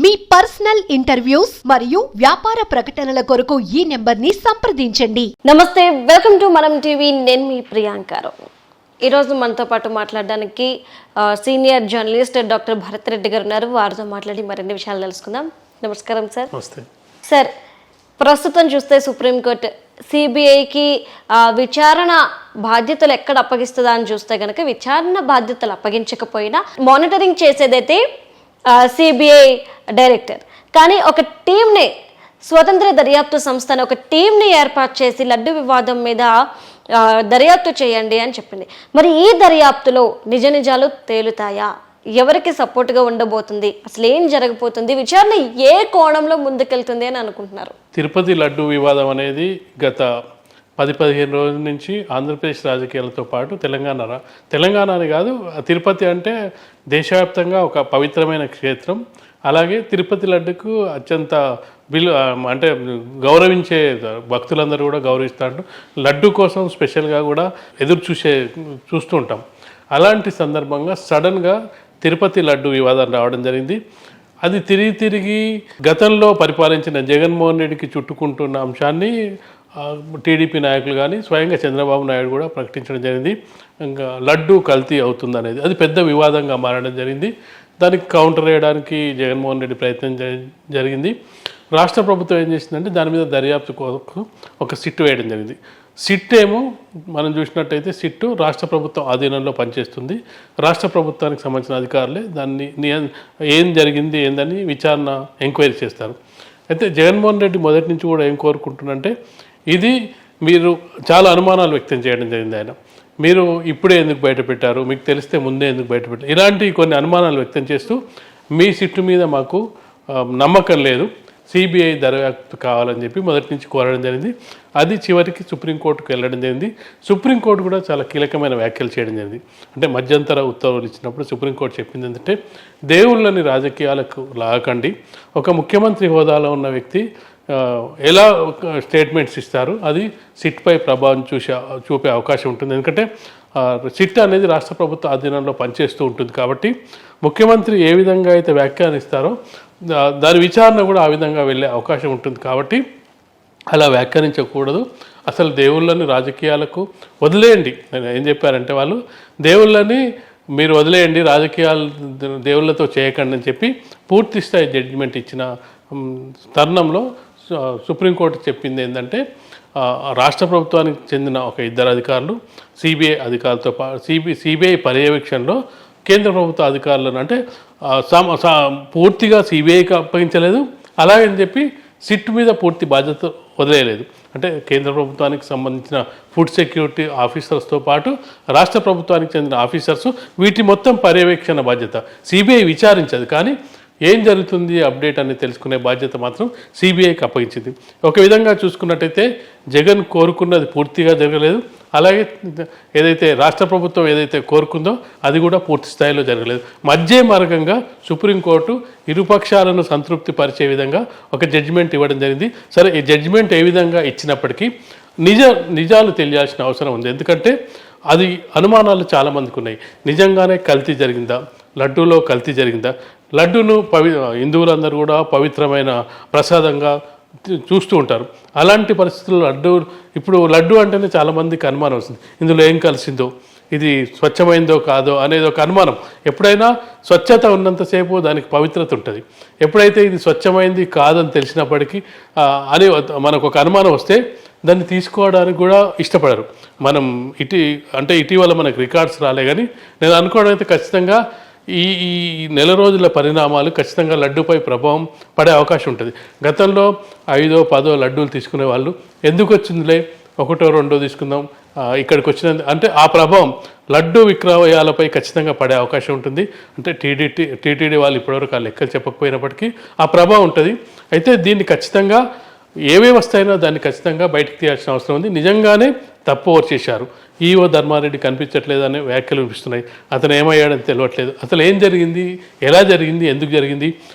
మీ personal interviews మరియు వ్యాపార ప్రకటనల కొరకు ఈ నెంబర్ని సంప్రదించండి. నమస్తే, వెల్కమ్ టు మనం టీవీ. నేను మీ ప్రియాంకారావు. ఈరోజు మనతో పాటు మాట్లాడడానికి senior journalist doctor Bharat Reddy గారు ఉన్నారు. వారితో మాట్లాడి మరిన్ని విషయాలు తెలుసుకుందాం. నమస్కారం సార్. నమస్తే సార్, ప్రస్తుతం చూస్తే సుప్రీంకోర్టు సిబిఐకి విచారణ బాధ్యతలు ఎక్కడ అప్పగిస్తుందా అని చూస్తే కనుక విచారణ బాధ్యతలు అప్పగించకపోయినా మానిటరింగ్ చేసేదైతే సిబిఐ డైరెక్టర్, కానీ ఒక టీంని, స్వతంత్ర దర్యాప్తు సంస్థను ఒక టీంని ఏర్పాటు చేసి లడ్డు వివాదం మీద దర్యాప్తు చేయండి అని చెప్పింది. మరి ఈ దర్యాప్తులో నిజ నిజాలు తేలుతాయా? ఎవరికి సపోర్ట్గా ఉండబోతుంది? అసలు ఏం జరగబోతుంది? విచారణ ఏ కోణంలో ముందుకెళ్తుంది అని అనుకుంటున్నారు? తిరుపతి లడ్డు వివాదం అనేది గత 10-15 రోజుల నుంచి ఆంధ్రప్రదేశ్ రాజకీయాలతో పాటు తెలంగాణ అని కాదు, తిరుపతి అంటే దేశవ్యాప్తంగా ఒక పవిత్రమైన క్షేత్రం. అలాగే తిరుపతి లడ్డుకు అత్యంత అంటే గౌరవించే భక్తులందరూ కూడా గౌరవిస్తారు. లడ్డు కోసం స్పెషల్గా కూడా చూస్తూ ఉంటాం. అలాంటి సందర్భంగా సడన్గా తిరుపతి లడ్డు వివాదం రావడం జరిగింది. అది తిరిగి గతంలో పరిపాలించిన జగన్మోహన్ రెడ్డికి చుట్టుకుంటున్న అంశాన్ని టీడీపీ నాయకులు కానీ స్వయంగా చంద్రబాబు నాయుడు కూడా ప్రకటించడం జరిగింది. ఇంకా లడ్డు కల్తీ అవుతుందనేది అది పెద్ద వివాదంగా మారడం జరిగింది. దానికి కౌంటర్ వేయడానికి జగన్మోహన్ రెడ్డి ప్రయత్నం జరిగింది. రాష్ట్ర ప్రభుత్వం ఏం చేసిందంటే దాని మీద దర్యాప్తు కోసం ఒక సిట్ వేయడం జరిగింది. సిట్ ఏమో మనం చూసినట్టయితే సిట్టు రాష్ట్ర ప్రభుత్వం ఆధీనంలో పనిచేస్తుంది. రాష్ట్ర ప్రభుత్వానికి సంబంధించిన అధికారులే దాన్ని ఏం జరిగింది ఏందని విచారణ ఎంక్వైరీ చేస్తారు. అయితే జగన్మోహన్ రెడ్డి మొదటి నుంచి కూడా ఏం కోరుకుంటున్నంటే, ఇది మీరు చాలా అనుమానాలు వ్యక్తం చేయడం జరిగింది. ఆయన మీరు ఇప్పుడే ఎందుకు బయటపెట్టారు, మీకు తెలిస్తే ముందే ఎందుకు బయటపెట్టారు, ఇలాంటి కొన్ని అనుమానాలు వ్యక్తం చేస్తూ మీ సిట్టు మీద మాకు నమ్మకం లేదు, సిబిఐ దర్యాప్తు కావాలని చెప్పి మొదటి నుంచి కోరడం జరిగింది. అది చివరికి సుప్రీంకోర్టుకు వెళ్ళడం జరిగింది. సుప్రీంకోర్టు కూడా చాలా కీలకమైన వ్యాఖ్యలు చేయడం జరిగింది. అంటే మధ్యంతర ఉత్తర్వులు ఇచ్చినప్పుడు సుప్రీంకోర్టు చెప్పింది ఏంటంటే, దేవుళ్ళని రాజకీయాలకు లాగకండి, ఒక ముఖ్యమంత్రి హోదాలో ఉన్న వ్యక్తి ఎలా స్టేట్మెంట్స్ ఇస్తారు అది సిట్పై ప్రభావం చూపే అవకాశం ఉంటుంది. ఎందుకంటే సిట్ అనేది రాష్ట్ర ప్రభుత్వ ఆధీనంలో పనిచేస్తూ ఉంటుంది. కాబట్టి ముఖ్యమంత్రి ఏ విధంగా అయితే వ్యాఖ్యానిస్తారో దాని విచారణ కూడా ఆ విధంగా వెళ్ళే అవకాశం ఉంటుంది. కాబట్టి అలా వ్యాఖ్యానించకూడదు, అసలు దేవుళ్ళని రాజకీయాలకు వదిలేయండి. నేను ఏం చెప్పారంటే, వాళ్ళు దేవుళ్ళని మీరు వదిలేయండి, రాజకీయాలు దేవుళ్ళతో చేయకండి అని చెప్పి పూర్తి స్థాయి జడ్జిమెంట్ ఇచ్చిన తరుణంలో సుప్రీంకోర్టు చెప్పింది ఏంటంటే, రాష్ట్ర ప్రభుత్వానికి చెందిన ఒక 2 అధికారులు సిబిఐ అధికారులతో సిబిఐ పర్యవేక్షణలో కేంద్ర ప్రభుత్వ అధికారులను, అంటే పూర్తిగా సిబిఐకి అప్పగించలేదు, అలాగని చెప్పి సిట్ మీద పూర్తి బాధ్యత వదిలేయలేదు. అంటే కేంద్ర ప్రభుత్వానికి సంబంధించిన ఫుడ్ సెక్యూరిటీ ఆఫీసర్స్తో పాటు రాష్ట్ర ప్రభుత్వానికి చెందిన ఆఫీసర్స్, వీటి మొత్తం పర్యవేక్షణ బాధ్యత సిబిఐ విచారించదు, కానీ ఏం జరుగుతుంది అప్డేట్ అని తెలుసుకునే బాధ్యత మాత్రం సిబిఐకి అప్పగించింది. ఒక విధంగా చూసుకున్నట్టయితే జగన్ కోరుకున్నది పూర్తిగా జరగలేదు, అలాగే ఏదైతే రాష్ట్ర ప్రభుత్వం ఏదైతే కోరుకుందో అది కూడా పూర్తి స్థాయిలో జరగలేదు. మధ్య మార్గంగా సుప్రీంకోర్టు ఇరుపక్షాలను సంతృప్తి పరిచే విధంగా ఒక జడ్జిమెంట్ ఇవ్వడం జరిగింది. సరే, ఈ జడ్జిమెంట్ ఏ విధంగా ఇచ్చినప్పటికీ నిజాలు తెలియాల్సిన అవసరం ఉంది. ఎందుకంటే అది అనుమానాలు చాలామందికి ఉన్నాయి. నిజంగానే కల్తీ జరిగిందా, లడ్డూలో కల్తీ జరిగిందా, లడ్డూను హిందువులందరూ కూడా పవిత్రమైన ప్రసాదంగా చూస్తూ ఉంటారు. అలాంటి పరిస్థితుల్లో ఇప్పుడు లడ్డు అంటేనే చాలామందికి అనుమానం వస్తుంది, ఇందులో ఏం కలిసిందో, ఇది స్వచ్ఛమైందో కాదో అనేది ఒక అనుమానం. ఎప్పుడైనా స్వచ్ఛత ఉన్నంతసేపు దానికి పవిత్రత ఉంటుంది. ఎప్పుడైతే ఇది స్వచ్ఛమైంది కాదని తెలిసినప్పటికీ అని మనకు ఒక అనుమానం వస్తే దాన్ని తీసుకోవడానికి కూడా ఇష్టపడరు. మనం ఇటీవల మనకు రికార్డ్స్ రాలే, కానీ నేను అనుకోవడం అయితే ఖచ్చితంగా ఈ నెల రోజుల పరిణామాలు ఖచ్చితంగా లడ్డూపై ప్రభావం పడే అవకాశం ఉంటుంది. గతంలో 5-10 లడ్డూలు తీసుకునే వాళ్ళు ఎందుకు వచ్చిందిలే 1-2 తీసుకుందాం, ఇక్కడికి వచ్చిన అంటే ఆ ప్రభావం లడ్డు విక్రయాలపై ఖచ్చితంగా పడే అవకాశం ఉంటుంది. అంటే టీటీడీ వాళ్ళు ఇప్పటివరకు ఆ లెక్కలు చెప్పకపోయినప్పటికీ ఆ ప్రభావం ఉంటుంది. అయితే దీన్ని ఖచ్చితంగా ఏ వ్యవస్థ అయినా దాన్ని ఖచ్చితంగా బయటకు తీయాల్సిన అవసరం ఉంది. నిజంగానే తప్పు చేశారు, ఈఓ ధర్మారెడ్డి కనిపించట్లేదు అనే వ్యాఖ్యలు వినిపిస్తున్నాయి. అతను ఏమయ్యాడని తెలియట్లేదు, అసలు ఏం జరిగింది, ఎలా జరిగింది, ఎందుకు జరిగింది,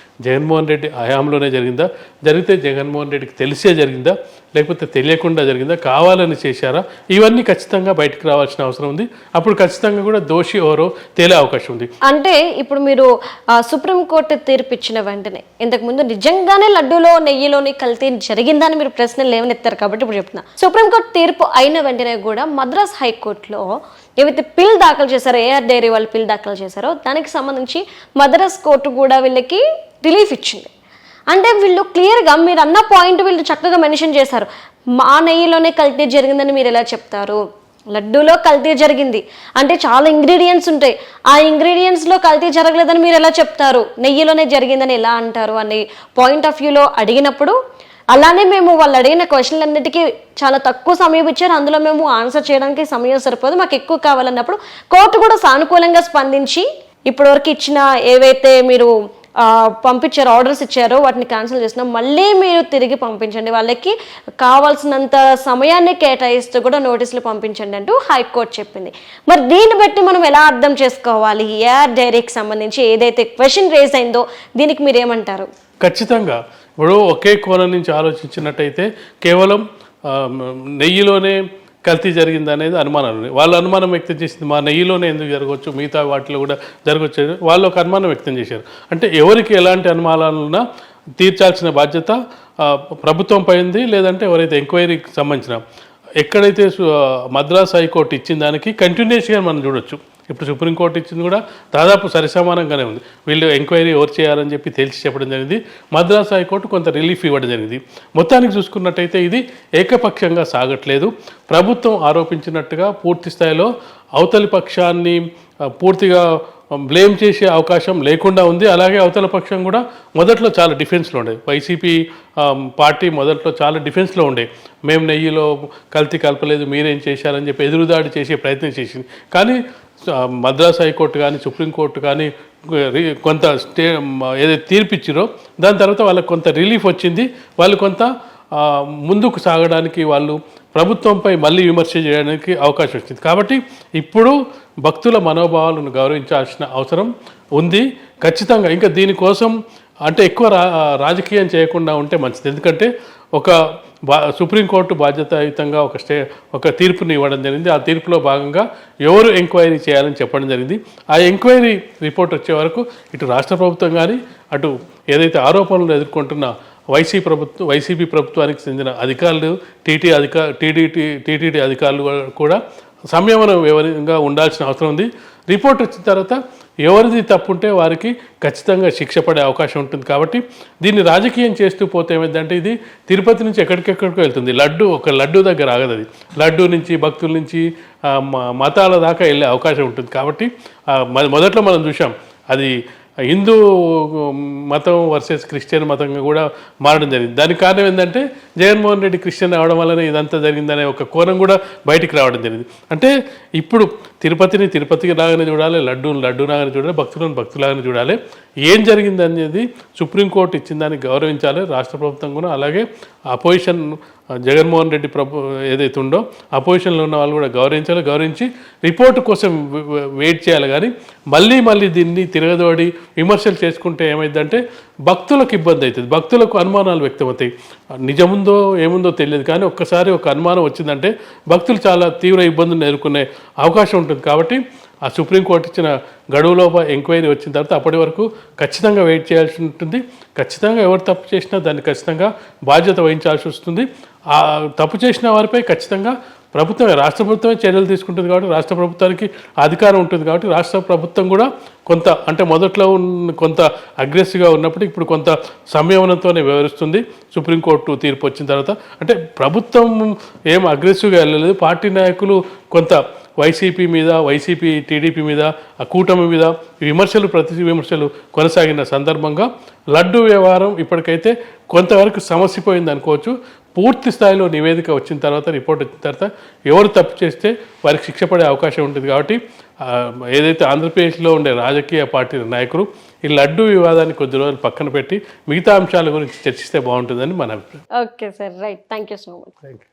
జగన్మోహన్ రెడ్డి హయాంలోనే జరిగిందా, జరిగితే జగన్మోహన్ రెడ్డికి తెలిసే జరిగిందా, లేకపోతే తెలియకుండా జరిగిందా, కావాలని చేశారా, ఇవన్నీ ఖచ్చితంగా బయటకు రావాల్సిన అవసరం ఉంది. అప్పుడు ఖచ్చితంగా కూడా దోషి ఎవరో తేలే అవకాశం ఉంది. అంటే ఇప్పుడు మీరు సుప్రీంకోర్టు తీర్పు ఇచ్చిన వెంటనే ఇంతకుముందు నిజంగానే లడ్డూలో నెయ్యిలోని కల్తీ జరిగిందని మీరు ప్రశ్నలు లేవనెత్తారు కాబట్టి ఇప్పుడు చెప్తున్నా. సుప్రీంకోర్టు తీర్పు అయిన వెంటనే కూడా మద్రాస్ హైకోర్టులో ఏవైతే పిల్ దాఖలు చేశారో, ఏఆర్ డైరీ వాళ్ళు పిల్ దాఖలు చేశారో దానికి సంబంధించి మద్రాస్ కోర్టు కూడా వీళ్ళకి రిలీఫ్ ఇచ్చింది. అంటే వీళ్ళు క్లియర్గా మీరు అన్న పాయింట్ వీళ్ళు చక్కగా మెన్షన్ చేశారు. మా నెయ్యిలోనే కల్తీ జరిగిందని మీరు ఎలా చెప్తారు? లడ్డూలో కల్తీ జరిగింది అంటే చాలా ఇంగ్రీడియంట్స్ ఉంటాయి, ఆ ఇంగ్రీడియంట్స్లో కల్తీ జరగలేదని మీరు ఎలా చెప్తారు? నెయ్యిలోనే జరిగిందని ఎలా అంటారు అని పాయింట్ ఆఫ్ వ్యూలో అడిగినప్పుడు, అలానే మేము వాళ్ళు అడిగిన క్వశ్చన్లన్నిటికీ చాలా తక్కువ సమయం ఇచ్చారు, అందులో మేము ఆన్సర్ చేయడానికి సమయం సరిపోదు, మాకు ఎక్కువ కావాలన్నప్పుడు కోర్టు కూడా సానుకూలంగా స్పందించి ఇప్పటివరకు ఇచ్చిన ఏవైతే మీరు పంపించారో, ఆర్డర్స్ ఇచ్చారో వాటిని క్యాన్సిల్ చేసినా మళ్ళీ మీరు తిరిగి పంపించండి, వాళ్ళకి కావాల్సినంత సమయాన్ని కేటాయిస్తూ కూడా నోటీసులు పంపించండి అంటూ హైకోర్టు చెప్పింది. మరి దీన్ని బట్టి మనం ఎలా అర్థం చేసుకోవాలి? ఏఆర్ డైరీకి సంబంధించి ఏదైతే క్వశ్చన్ రేజ్ అయిందో దీనికి మీరు ఏమంటారు? ఖచ్చితంగా ఇప్పుడు ఒకే కోణం నుంచి ఆలోచించినట్టయితే కేవలం నెయ్యిలోనే కల్తీ జరిగింది అనేది అనుమానాలు ఉన్నాయి. వాళ్ళు అనుమానం వ్యక్తం చేసింది మా నెయ్యిలోనే ఎందుకు జరగవచ్చు, మిగతా వాటిలో కూడా జరగవచ్చు, వాళ్ళు ఒక అనుమానం వ్యక్తం చేశారు. అంటే ఎవరికి ఎలాంటి అనుమానాలున్నా తీర్చాల్సిన బాధ్యత ప్రభుత్వంపై ఉంది, లేదంటే ఎవరైతే ఎంక్వైరీకి సంబంధించిన ఎక్కడైతే మద్రాస్ హైకోర్టు ఇచ్చిన దానికి కంటిన్యూస్గా మనం చూడొచ్చు. ఇప్పుడు సుప్రీంకోర్టు ఇచ్చింది కూడా దాదాపు సరిసమానంగానే ఉంది. వీళ్ళు ఎంక్వైరీ ఎవరు చేయాలని చెప్పి తేల్చి చెప్పడం జరిగింది. మద్రాస్ హైకోర్టు కొంత రిలీఫ్ ఇవ్వడం జరిగింది. మొత్తానికి చూసుకున్నట్టయితే ఇది ఏకపక్షంగా సాగట్లేదు. ప్రభుత్వం ఆరోపించినట్టుగా పూర్తి స్థాయిలో అవతలి పక్షాన్ని పూర్తిగా బ్లేమ్ చేసే అవకాశం లేకుండా ఉంది. అలాగే అవతల పక్షం కూడా మొదట్లో చాలా డిఫెన్స్లో ఉండే, వైసీపీ పార్టీ మొదట్లో చాలా డిఫెన్స్లో ఉండే, మేము నెయ్యిలో కల్తీ కలపలేదు, మీరేం చేశారని చెప్పి ఎదురుదాడి చేసే ప్రయత్నం చేసింది. కానీ మద్రాస్ హైకోర్టు కానీ సుప్రీంకోర్టు కానీ కొంత ఏదైతే తీర్పిచ్చిరో దాని తర్వాత వాళ్ళకి కొంత రిలీఫ్ వచ్చింది. వాళ్ళు కొంత ముందుకు సాగడానికి, వాళ్ళు ప్రభుత్వంపై మళ్ళీ విమర్శ చేయడానికి అవకాశం వచ్చింది. కాబట్టి ఇప్పుడు భక్తుల మనోభావాలను గౌరవించాల్సిన అవసరం ఉంది ఖచ్చితంగా. ఇంకా దీనికోసం అంటే ఎక్కువ రాజకీయం చేయకుండా ఉంటే మంచిది. ఎందుకంటే సుప్రీంకోర్టు బాధ్యతాయుతంగా ఒక తీర్పుని ఇవ్వడం జరిగింది. ఆ తీర్పులో భాగంగా ఎవరు ఎంక్వైరీ చేయాలని చెప్పడం జరిగింది. ఆ ఎంక్వైరీ రిపోర్ట్ వచ్చే వరకు ఇటు రాష్ట్ర ప్రభుత్వం కానీ, అటు ఏదైతే ఆరోపణలు ఎదుర్కొంటున్న వైసీపీ ప్రభుత్వానికి చెందిన అధికారులు, టీటీడీ అధికారులు కూడా సంయమనంగా ఉండాల్సిన అవసరం ఉంది. రిపోర్ట్ వచ్చిన తర్వాత ఎవరిది తప్పుంటే వారికి ఖచ్చితంగా శిక్ష పడే అవకాశం ఉంటుంది. కాబట్టి దీన్ని రాజకీయం చేస్తూ పోతే ఏమైందంటే ఇది తిరుపతి నుంచి ఎక్కడికెక్కడికో వెళ్తుంది. లడ్డు దగ్గర ఆగదు. అది లడ్డు నుంచి భక్తుల నుంచి మతాల దాకా వెళ్ళే అవకాశం ఉంటుంది. కాబట్టి మొదట్లో మనం చూసాం అది హిందూ మతం వర్సెస్ క్రిస్టియన్ మతంగా కూడా మారడం జరిగింది. దానికి కారణం ఏంటంటే జగన్మోహన్ రెడ్డి క్రిస్టియన్ అవడం వల్లనే ఇదంతా జరిగిందనే ఒక కోణం కూడా బయటికి రావడం జరిగింది. అంటే ఇప్పుడు తిరుపతిని తిరుపతికి లాగానే చూడాలి, లడ్డూని లాగానే చూడాలి, భక్తులాగానే చూడాలి. ఏం జరిగింది అనేది సుప్రీంకోర్టు ఇచ్చిన దాన్ని గౌరవించాలి రాష్ట్ర ప్రభుత్వం కూడా. అలాగే అపోజిషన్ జగన్మోహన్ రెడ్డి ఏదైతే ఉందో అపోజిషన్లో ఉన్న వాళ్ళు కూడా గౌరవించి రిపోర్టు కోసం వెయిట్ చేయాలి. కానీ మళ్ళీ దీన్ని తిరగదోడి విమర్శలు చేసుకుంటే ఏమైందంటే భక్తులకు ఇబ్బంది అవుతుంది, భక్తులకు అనుమానాలు వ్యక్తమవుతాయి. నిజముందో ఏముందో తెలియదు, కానీ ఒక్కసారి ఒక అనుమానం వచ్చిందంటే భక్తులు చాలా తీవ్ర ఇబ్బందులను ఎదుర్కొనే అవకాశం ఉంటుంది. కాబట్టి ఆ సుప్రీంకోర్టు ఇచ్చిన గడువులోపు ఎంక్వైరీ వచ్చిన తర్వాత అప్పటి వరకు ఖచ్చితంగా వెయిట్ చేయాల్సి ఉంటుంది. ఖచ్చితంగా ఎవరు తప్పు చేసినా దాన్ని ఖచ్చితంగా బాధ్యత వహించాల్సి వస్తుంది. ఆ తప్పు చేసిన వారిపై ఖచ్చితంగా రాష్ట్ర ప్రభుత్వమే చర్యలు తీసుకుంటుంది. కాబట్టి రాష్ట్ర ప్రభుత్వానికి అధికారం ఉంటుంది. కాబట్టి రాష్ట్ర ప్రభుత్వం కూడా కొంత అంటే మొదట్లో కొంత అగ్రెసివ్గా ఉన్నప్పుడు ఇప్పుడు కొంత సంయమనంతోనే వ్యవహరిస్తుంది. సుప్రీంకోర్టు తీర్పు వచ్చిన తర్వాత అంటే ప్రభుత్వం ఏం అగ్రెసివ్గా వెళ్ళలేదు. పార్టీ నాయకులు కొంత వైసీపీ టీడీపీ మీద, ఆ కూటమి మీద ప్రతి విమర్శలు కొనసాగిన సందర్భంగా లడ్డు వ్యవహారం ఇప్పటికైతే కొంతవరకు సమసిపోయింది అనుకోవచ్చు. పూర్తి స్థాయిలో నివేదిక వచ్చిన తర్వాత, రిపోర్ట్ వచ్చిన తర్వాత ఎవరు తప్పు చేస్తే వారికి శిక్ష పడే అవకాశం ఉంటుంది. కాబట్టి ఏదైతే ఆంధ్రప్రదేశ్లో ఉండే రాజకీయ పార్టీల నాయకులు ఈ లడ్డు వివాదాన్ని కొద్ది రోజులు పక్కన పెట్టి మిగతా అంశాల గురించి చర్చిస్తే బాగుంటుందని మన అభిప్రాయం. Okay sir, right. Thank you so much. Thank you.